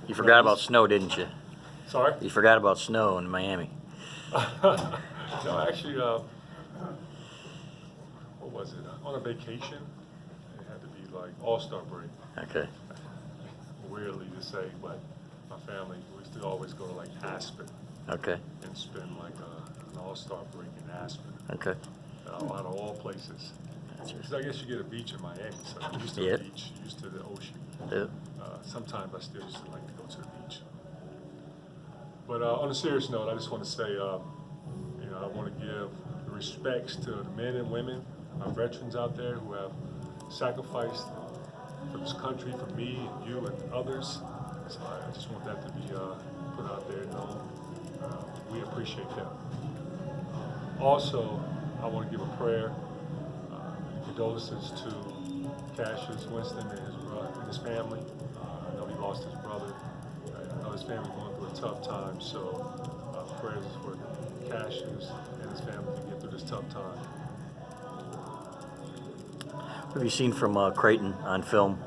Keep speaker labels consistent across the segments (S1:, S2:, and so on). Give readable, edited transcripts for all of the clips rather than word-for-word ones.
S1: You forgot about snow, didn't you?
S2: Sorry?
S1: You forgot about snow in Miami.
S2: No, actually, what was it? On a vacation, it had to be like All-Star break.
S1: Okay.
S2: Weirdly to say, but my family, we used to always go to like Aspen
S1: Okay.
S2: and spend like an All-Star break in Aspen.
S1: Okay.
S2: Out of all places. Because I guess you get a beach in Miami, so I'm used to
S1: Yep.
S2: the beach, used to the ocean.
S1: Yep.
S2: Sometimes I still used to like to go to the beach. But on a serious note, I just want to say, I want to give respects to the men and women, our veterans out there who have sacrificed for this country, for me and you and others. So I just want that to be put out there and known. We appreciate them. Also, I want to give a prayer, condolences to Cassius Winston and his family. I know he lost his brother. I know his family going through a tough time, so prayers for Cassius and his family to get through this tough time.
S1: What have you seen from Creighton on film?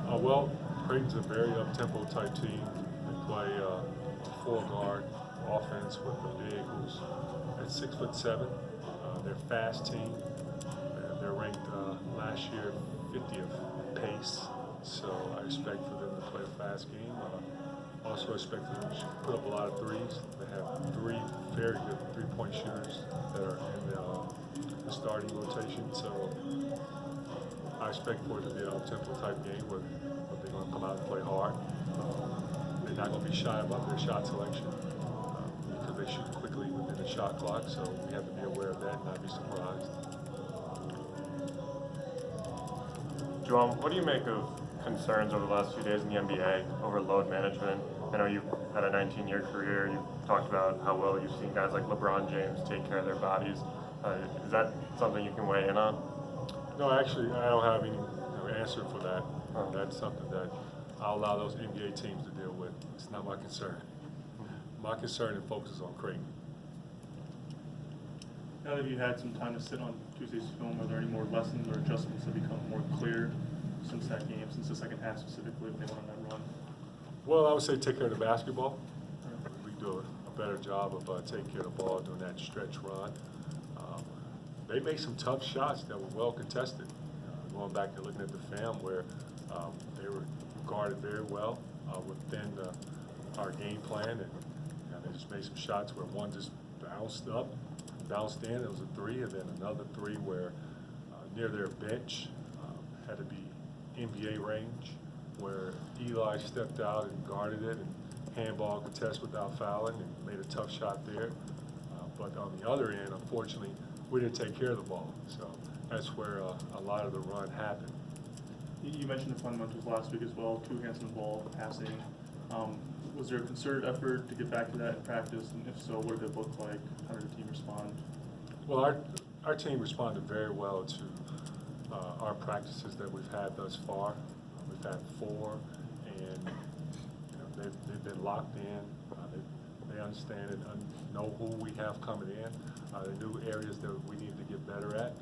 S2: Well, Creighton's a very up-tempo type team. They play a four-guard offense with the big who's at 6'7". They're a fast team. They're ranked last year 50th pace, so I expect for them to play a fast game. Also expect them to put up a lot of threes. They have three very good three-point shooters that are in the starting rotation, so I expect for it to be an up-tempo type game where they're going to come out and play hard. They're not going to be shy about their shot selection because they shoot quickly within the shot clock, so we have to be aware of that and not be surprised.
S3: Juwan, what do you make of concerns over the last few days in the NBA over load management? I know you've had a 19-year career. You've talked about how well you've seen guys like LeBron James take care of their bodies. Is that something you can weigh in on?
S2: No, actually, I don't have any answer for that. That's something that I'll allow those NBA teams to deal with. It's not my concern. My concern and focus is on Creighton.
S4: Now that you've had some time to sit on Tuesday's film, are there any more lessons or adjustments that become more clear since that game, since the second half specifically when they went on that run?
S2: Well, I would say take care of the basketball. We do a better job of taking care of the ball during that stretch run. They made some tough shots that were well contested. Going back and looking at the film where they were guarded very well within our game plan, and they just made some shots where one just bounced in. It was a three, and then another three where near their bench had to be NBA range, where Eli stepped out and guarded it and handball contest without fouling and made a tough shot there. But on the other end, unfortunately, we didn't take care of the ball. So that's where a lot of the run happened.
S4: You mentioned the fundamentals last week as well, 2 hands on the ball, passing. Was there a concerted effort to get back to that in practice? And if so, what did it look like? How did the team respond?
S2: Well, our team responded very well to our practices that we've had thus far. We've had 4, and they've been locked in. They understand and know who we have coming in. They knew areas that we need to get better at.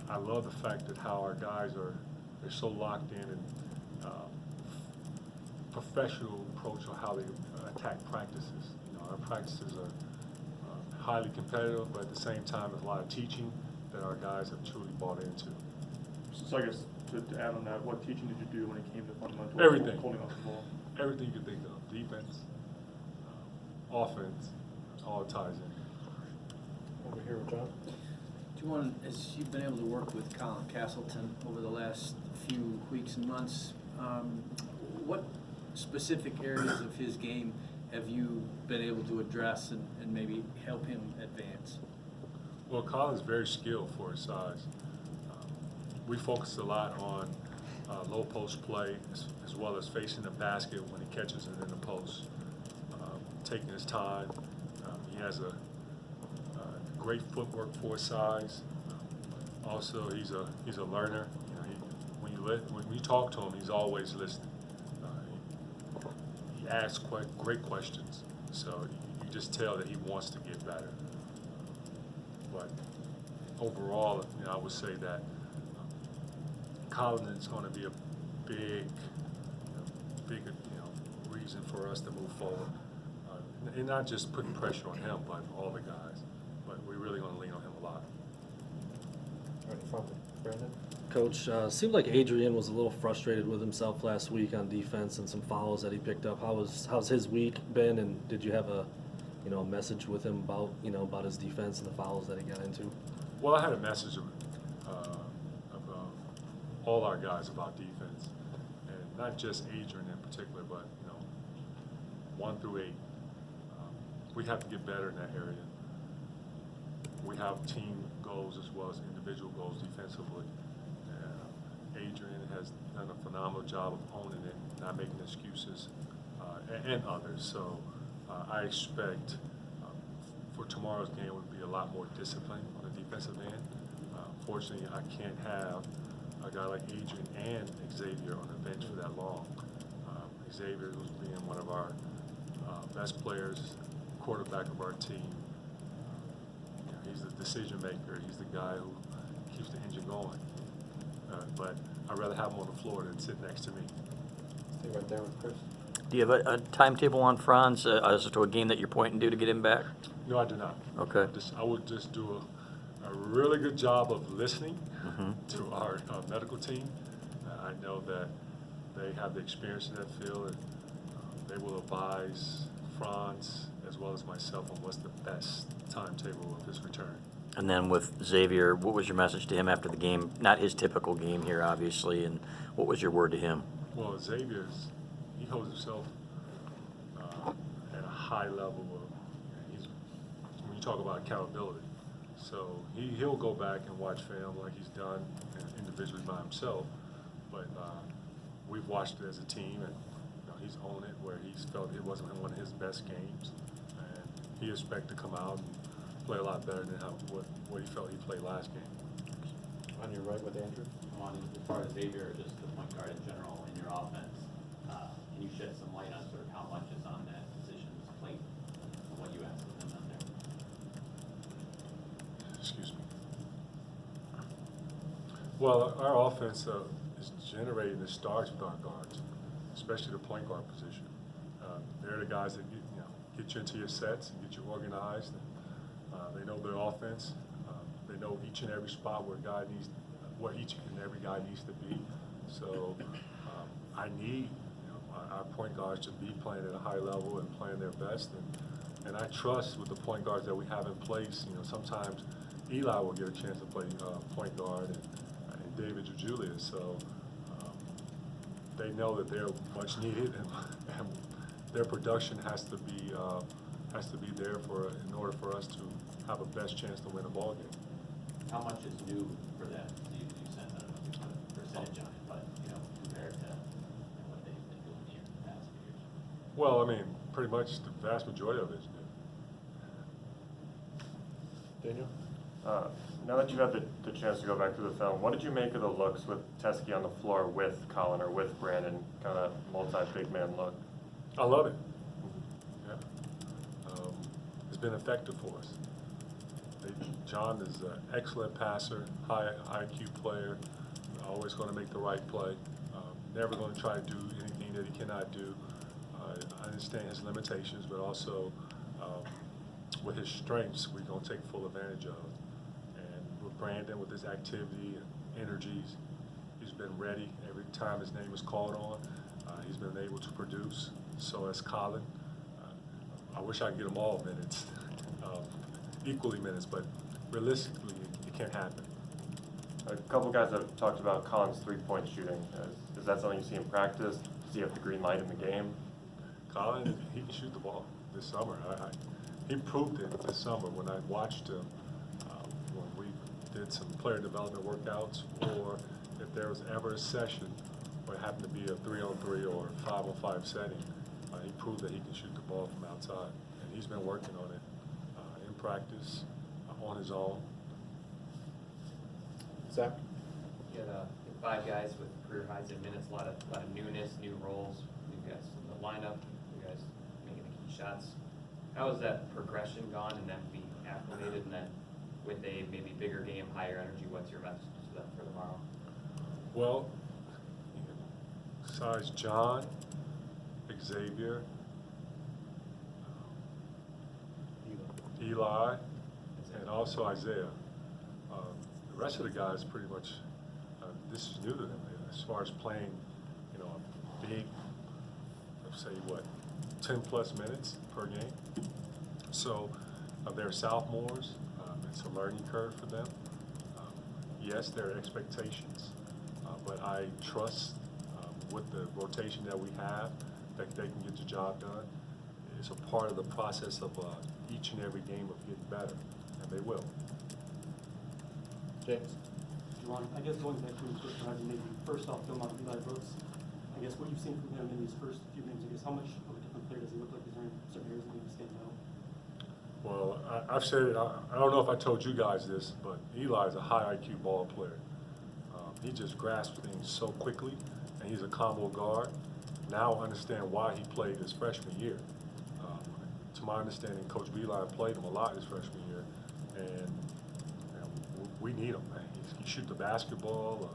S2: I love the fact that how our guys they're so locked in and professional approach on how they attack practices. Our practices are highly competitive, but at the same time, there's a lot of teaching that our guys have truly bought into.
S4: So I guess to add on that, what teaching did you do when it came to fundamentals?
S2: Everything.
S4: Holding off the ball.
S2: Everything you can think of, defense, offense, all ties in.
S5: Over here with John.
S6: Juwan, as you've been able to work with Colin Castleton over the last few weeks and months, what specific areas of his game have you been able to address and maybe help him advance?
S2: Well, Colin's very skilled for his size. We focus a lot on low post play as well as facing the basket when he catches it in the post, taking his time. He has a great footwork for his size. Also, he's a learner. When you talk to him, he's always listening. He asks great questions, so you just tell that he wants to get better. But overall, I would say that Colin is going to be a bigger, reason for us to move forward. And not just putting pressure on him, but all the guys. But we're really going to lean on him a lot.
S5: Right in front, Brandon.
S7: Coach, seemed like Adrian was a little frustrated with himself last week on defense and some fouls that he picked up. How's his week been, and did you have a message with him about his defense and the fouls that he got into?
S2: Well, I had a message of all our guys about defense, and not just Adrian in particular, but 1 through 8. We have to get better in that area. We have team goals as well as individual goals defensively. Adrian has done a phenomenal job of owning it, not making excuses, and others. So I expect for tomorrow's game would be a lot more discipline on the defensive end. Fortunately, I can't have a guy like Adrian and Xavier on the bench for that long. Xavier, who's being one of our best players, quarterback of our team. He's the decision maker. He's the guy who keeps the engine going. But I'd rather have him on the floor than sit next to me.
S5: Stay right there with Chris.
S1: Do you have a timetable on Franz as to a game that you're pointing to get him back?
S2: No, I do not.
S1: Okay.
S2: I would just do a really good job of listening
S1: Mm-hmm.
S2: to our medical team. I know that they have the experience in that field, and they will advise Franz as well as myself on what's the best timetable of his return.
S1: And then with Xavier, what was your message to him after the game? Not his typical game here, obviously, and what was your word to him?
S2: Well, Xavier's, he holds himself at a high level of, when you talk about accountability. So he'll go back and watch film like he's done individually by himself, but we've watched it as a team, and he's owned it where he's felt it wasn't one of his best games, and he expects to come out and play a lot better than what he felt he played last game.
S5: On your right with Andrew.
S8: On as far as Xavier, just the point guard in general in your offense, can you shed some light on sort of how much is on that position's plate and what you ask of them out there?
S2: Excuse me. Well, our offense is generated and starts with our guards, especially the point guard position. They're the guys that get you into your sets and get you organized. And, they know their offense. They know each and every spot where each and every guy needs to be. So I need our point guards to be playing at a high level and playing their best. And I trust with the point guards that we have in place. Sometimes Eli will get a chance to play point guard and David or Julius. So they know that they're much needed, and their production has to be there in order for us to have a best chance to win a ball game.
S8: How much is new for them? You said, I don't know if you put a percentage on it, but compared to what they've been doing here in the past few years.
S2: Well, I mean, pretty much the vast majority of it is new.
S5: Daniel.
S3: Now that you've had the chance to go back through the film, what did you make of the looks with Teskey on the floor with Colin or with Brandon, kind of multi-big man look?
S2: I love it. Yeah. It's been effective for us. John is an excellent passer, high IQ player, always going to make the right play, never going to try to do anything that he cannot do. I understand his limitations, but also with his strengths, we're going to take full advantage of. And with Brandon, with his activity and energies, he's been ready every time his name is called on. He's been able to produce. So has Colin. I wish I could get them all minutes, equally minutes, but realistically, it can't happen.
S3: A couple guys have talked about Colin's three-point shooting. Is that something you see in practice? Does he have the green light in the game?
S2: Colin, he can shoot the ball this summer. He proved it this summer when I watched him when we did some player development workouts, or if there was ever a session where it happened to be a 3-on-3 or 5-on-5 setting, he proved that he can shoot the ball from outside. And he's been working on it in practice, on his own.
S5: Zach.
S9: You had 5 guys with career highs in minutes, a lot of newness, new roles. You guys in the lineup, you guys making the key shots. How has that progression gone and that being acclimated, and then with a maybe bigger game, higher energy, what's your message to them for tomorrow?
S2: Well, besides John, Xavier, Eli, and also Isaiah. The rest of the guys pretty much, this is new to them as far as playing, you know, a big, let's say what, 10 plus minutes per game. So they're sophomores. It's a learning curve for them. Yes, there are expectations, but I trust with the rotation that we have that they can get the job done. It's a part of the process of each and every game of getting better, and they will.
S5: James?
S10: Juwan, I guess going back to his first round, maybe first off, film on Eli Brooks. I guess what you've seen from him in these first few games, I guess how much of a different player does he look like? Is there any certain areas that maybe stand out?
S2: Well, I've said it, I don't know if I told you guys this, but Eli is a high IQ ball player. He just grasps things so quickly, and he's a combo guard. Now I understand why he played his freshman year. To my understanding, Coach Beeline played him a lot his freshman year, and we need him, man. He shoots the basketball,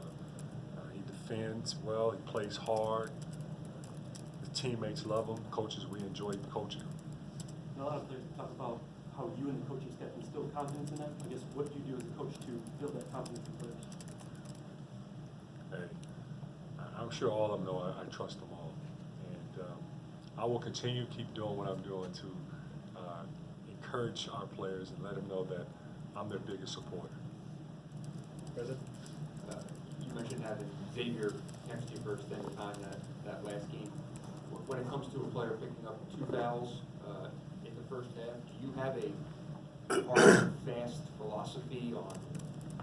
S2: he defends well, he plays hard. The teammates love him. Coaches, we enjoy coaching him.
S10: And a lot of players talk about how you and the coaching staff instill confidence in them. I guess what do you do as a coach to build that confidence in players?
S2: Hey, I'm sure all of them know I trust them all. And I will continue to keep doing what I'm doing to encourage our players and let them know that I'm their biggest supporter.
S5: President?
S11: You mentioned having Xavier next to you for extended time that last game. When it comes to a player picking up 2 fouls in the first half, do you have a hard, fast philosophy on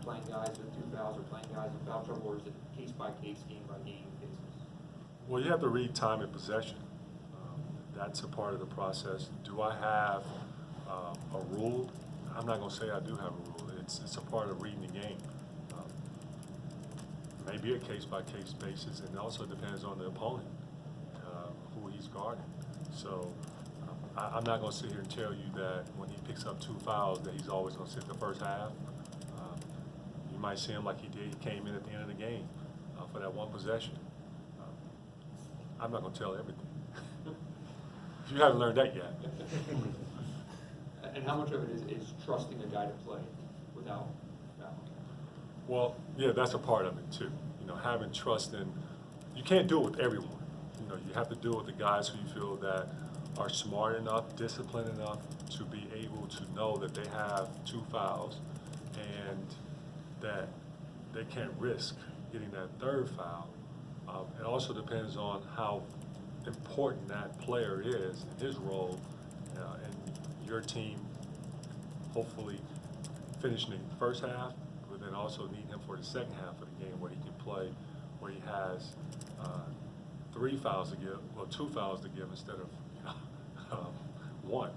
S11: playing guys with 2 fouls or playing guys in foul trouble, or is it case-by-case, game-by-game basis?
S2: Well, you have to read time and possession. That's a part of the process. Do I have a rule? I'm not going to say I do have a rule. It's a part of reading the game. Maybe a case-by-case basis, and it also depends on the opponent, who he's guarding. So I'm not going to sit here and tell you that when he picks up 2 fouls that he's always going to sit the first half. You might see him like he did. He came in at the end of the game for that one possession. I'm not going to tell everything. You haven't learned that yet.
S11: And how much of it is trusting a guy to play without fouling?
S2: Well, yeah, that's a part of it too. You know, having trust in, you can't do it with everyone. You know, you have to do it with the guys who you feel that are smart enough, disciplined enough to be able to know that they have 2 fouls and that they can't risk getting that 3rd foul. It also depends on how important that player is in his role and your team hopefully finishing the first half, but then also need him for the second half of the game where he can play, where he has 3 fouls to give, well 2 fouls to give instead of 1.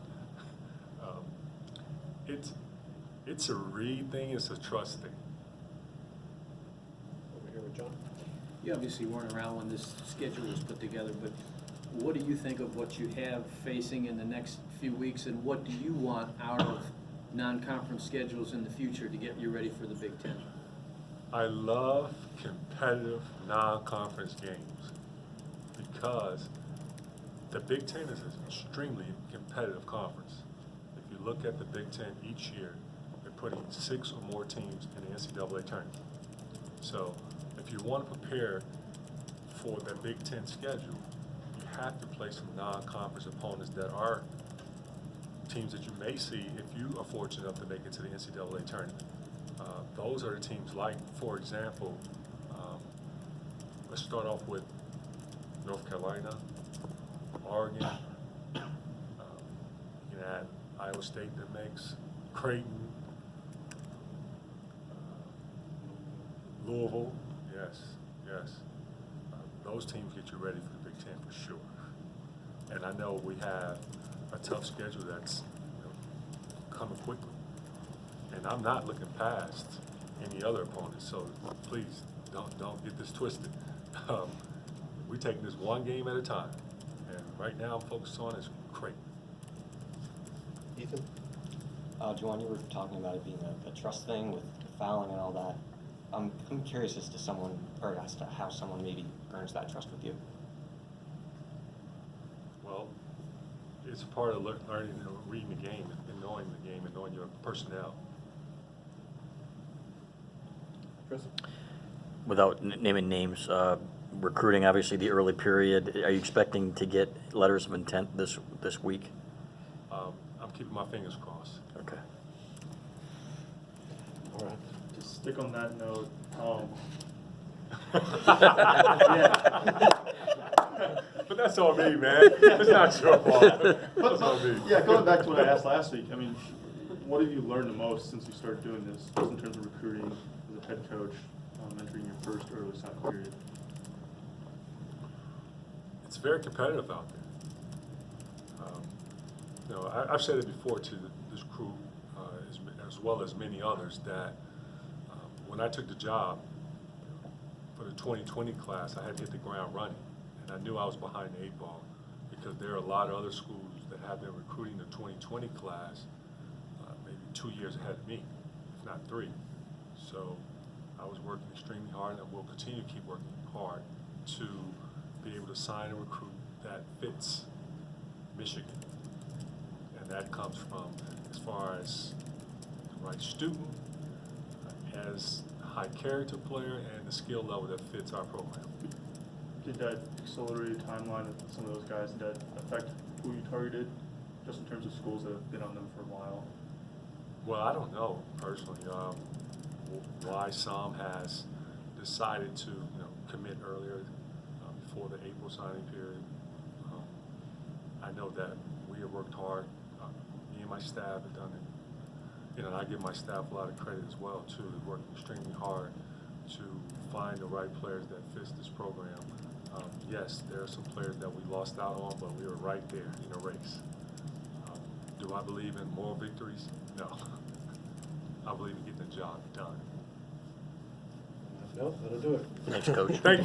S2: It's a read thing, it's a trust thing.
S5: Over here with John?
S6: You obviously weren't around when this schedule was put together, but what do you think of what you have facing in the next few weeks, and what do you want out of non-conference schedules in the future to get you ready for the Big Ten?
S2: I love competitive non-conference games because the Big Ten is an extremely competitive conference. If you look at the Big Ten each year, they're putting 6 or more teams in the NCAA tournament. So if you want to prepare for the Big Ten schedule, you have to play some non-conference opponents that are teams that you may see if you are fortunate enough to make it to the NCAA tournament. Those are the teams like, for example, let's start off with North Carolina, Oregon, you can add Iowa State that makes, Creighton, Louisville, yes. Those teams get you ready for the Big Ten for sure. And I know we have a tough schedule that's coming quickly. And I'm not looking past any other opponents, so please don't get this twisted. We're taking this one game at a time, and right now I'm focused on is Creighton.
S5: Ethan?
S12: Juwan, you were talking about it being a trust thing with fouling and all that. I'm curious as to how someone maybe earns that trust with you.
S2: Well, it's a part of learning and reading the game and knowing the game and knowing your personnel.
S5: Chris?
S1: Without naming names, recruiting, obviously the early period, are you expecting to get letters of intent this week?
S2: I'm keeping my fingers crossed.
S1: Okay.
S5: All right.
S4: To stick on that note,
S2: But that's on me, man. It's not your fault. That's on me.
S4: yeah, going back to what I asked last week, I mean, what have you learned the most since you started doing this, just in terms of recruiting as a head coach, entering your first early sign period?
S2: It's very competitive out there. I've said it before to this crew, as well as many others, that when I took the job for the 2020 class, I had to hit the ground running, and I knew I was behind the 8 ball because there are a lot of other schools that have been recruiting the 2020 class maybe 2 years ahead of me, if not 3. So I was working extremely hard, and will continue to keep working hard to be able to sign a recruit that fits Michigan. And that comes from as far as the right student, as a high character player, and the skill level that fits our program.
S4: Did that accelerated timeline of some of those guys, did that affect who you targeted, just in terms of schools that have been on them for a while?
S2: Well, I don't know personally why some has decided to commit earlier before the April signing period. I know that we have worked hard. Me and my staff have done it. And I give my staff a lot of credit as well too. They've worked extremely hard to find the right players that fits this program. Yes, there are some players that we lost out on, but we were right there in the race. Do I believe in moral victories? No. I believe in getting the job done.
S5: No, that'll do it.
S1: Thanks, Coach.
S2: Thank you.